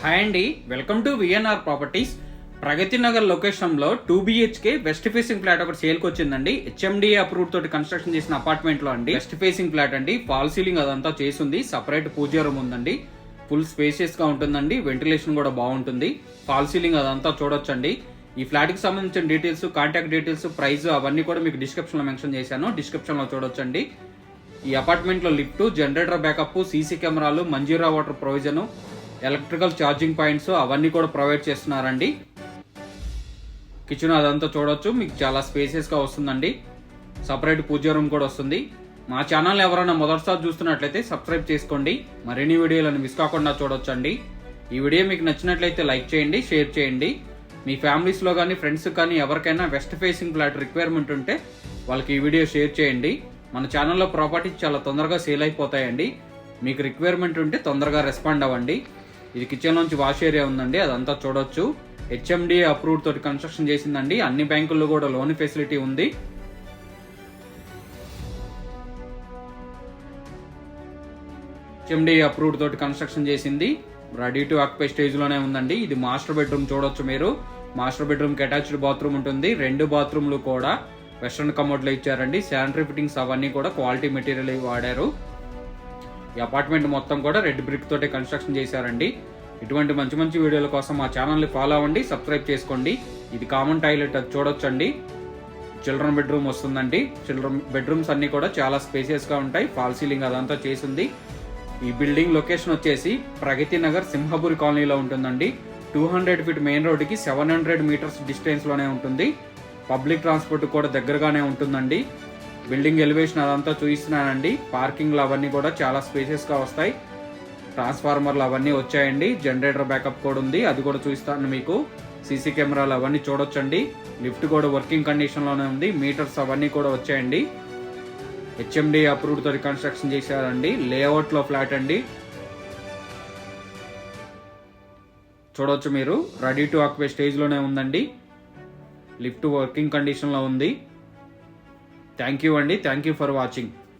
Hi అండి, welcome to VNR properties. Pragathi Nagar లొకేషన్లో 2 BHK west facing flat ఒకటి సేల్కి వచ్చిందండి. HMDA అప్రూవ్ తోటి కన్స్ట్రక్షన్ చేసిన అపార్ట్మెంట్ లో అండి. వెస్ట్ ఫేసింగ్ ఫ్లాట్ అండి. ఫాల్ సీలింగ్ అదంతా చేసింది. సపరేట్ పూజ రూమ్ ఉందండి. ఫుల్ స్పేసియస్ గా ఉంటుందండి. వెంటిలేషన్ కూడా బాగుంటుంది. ఫాల్ సీలింగ్ అదంతా చూడొచ్చండి. ఈ ఫ్లాట్ కి సంబంధించిన డీటెయిల్స్, కాంటాక్ట్ డీటెయిల్స్, ప్రైస్ అవన్నీ కూడా మీకు డిస్క్రిప్షన్ లో మెన్షన్ చేశాను. డిస్క్రిప్షన్ లో చూడొచ్చండి. ఈ అపార్ట్మెంట్ లో లిఫ్ట్, జనరేటర్ బ్యాకప్, సీసీ కెమెరాలు, Manjira water provision, electrical charging points అవన్నీ కూడా ప్రొవైడ్ చేస్తున్నారండి. కిచెన్ అదంతా చూడొచ్చు. మీకు చాలా స్పేసియస్ గా వస్తుందండి. సపరేట్ పూజ రూమ్ కూడా వస్తుంది. మా ఛానల్ ఎవరైనా మొదటిసారి చూస్తున్నట్లయితే సబ్స్క్రైబ్ చేసుకోండి. మరిన్ని వీడియోలను మిస్ కాకుండా చూడొచ్చండి. ఈ వీడియో మీకు నచ్చినట్లయితే లైక్ చేయండి, షేర్ చేయండి. మీ ఫ్యామిలీస్ లో కానీ ఫ్రెండ్స్ కానీ ఎవరికైనా వెస్ట్ ఫేసింగ్ ఫ్లాట్ రిక్వైర్మెంట్ ఉంటే వాళ్ళకి ఈ వీడియో షేర్ చేయండి. మన ఛానల్లో ప్రాపర్టీస్ చాలా తొందరగా సేల్ అయిపోతాయండి. మీకు రిక్వైర్మెంట్ ఉంటే తొందరగా రెస్పాండ్ అవ్వండి. ఇది కిచెన్ నుంచి వాష్ ఏరియా ఉందండి. అదంతా చూడొచ్చు. HMDA అప్రూవ్ తోటి కన్స్ట్రక్షన్ చేసిందండి. అన్ని బ్యాంకుల్లో కూడా లోన్ ఫెసిలిటీ ఉంది. HMDA అప్రూవ్ తోటి కన్స్ట్రక్షన్ చేసింది. రెడీ టు ఆక్యుపై స్టేజ్ లోనే ఉందండి. ఇది మాస్టర్ బెడ్రూమ్ చూడొచ్చు మీరు. మాస్టర్ బెడ్రూమ్ కి అటాచ్డ్ బాత్రూమ్ ఉంటుంది. 2 బాత్రూమ్లు కూడా వెస్ట్రన్ కమోడ్ లో ఇచ్చారండి. శానిటరీ ఫిట్టింగ్స్ అవన్నీ కూడా క్వాలిటీ మెటీరియల్ వాడారు. ఈ అపార్ట్మెంట్ మొత్తం కూడా రెడ్ బ్రిక్ తోటి కన్స్ట్రక్షన్ చేశారండి. ఇటువంటి మంచి మంచి వీడియోల కోసం మా ఛానల్ ని ఫాలో అవ్వండి, సబ్స్క్రైబ్ చేసుకోండి. ఇది కామన్ టాయిలెట్ చూడొచ్చండి. చిల్డ్రన్ బెడ్రూమ్ వస్తుందండి. చిల్డ్రన్ బెడ్రూమ్స్ అన్ని కూడా చాలా స్పేసియస్ గా ఉంటాయి. ఫాల్ సీలింగ్ అదంతా చేసింది. ఈ బిల్డింగ్ లొకేషన్ వచ్చేసి ప్రగతి నగర్ సింహపురి కాలనీలో ఉంటుందండి. 200 ఫీట్ మెయిన్ రోడ్ కి 700 మీటర్స్ డిస్టెన్స్ లోనే ఉంటుంది. పబ్లిక్ ట్రాన్స్పోర్ట్ కూడా దగ్గరగానే ఉంటుందండి. బిల్డింగ్ ఎలివేషన్ అదంతా చూపిస్తున్నానండి. పార్కింగ్లు అవన్నీ కూడా చాలా స్పేసెస్ గా వస్తాయి. ట్రాన్స్ఫార్మర్లు అవన్నీ వచ్చాయండి. జనరేటర్ బ్యాకప్ కూడా ఉంది, అది కూడా చూపిస్తాను మీకు. సీసీ కెమెరాలు అవన్నీ చూడొచ్చండి. లిఫ్ట్ కూడా వర్కింగ్ కండిషన్ లోనే ఉంది. మీటర్స్ అవన్నీ కూడా వచ్చాయండి. HMDA అప్రూవ్డ్ తోటి కన్స్ట్రక్షన్ చేశారండి. లేఅవుట్ లో ఫ్లాట్ అండి. చూడొచ్చు మీరు. రెడీ టు ఆక్యుపై స్టేజ్ లోనే ఉందండి. లిఫ్ట్ వర్కింగ్ కండిషన్ లో ఉంది. థ్యాంక్ యూ అండి. Thank you for watching.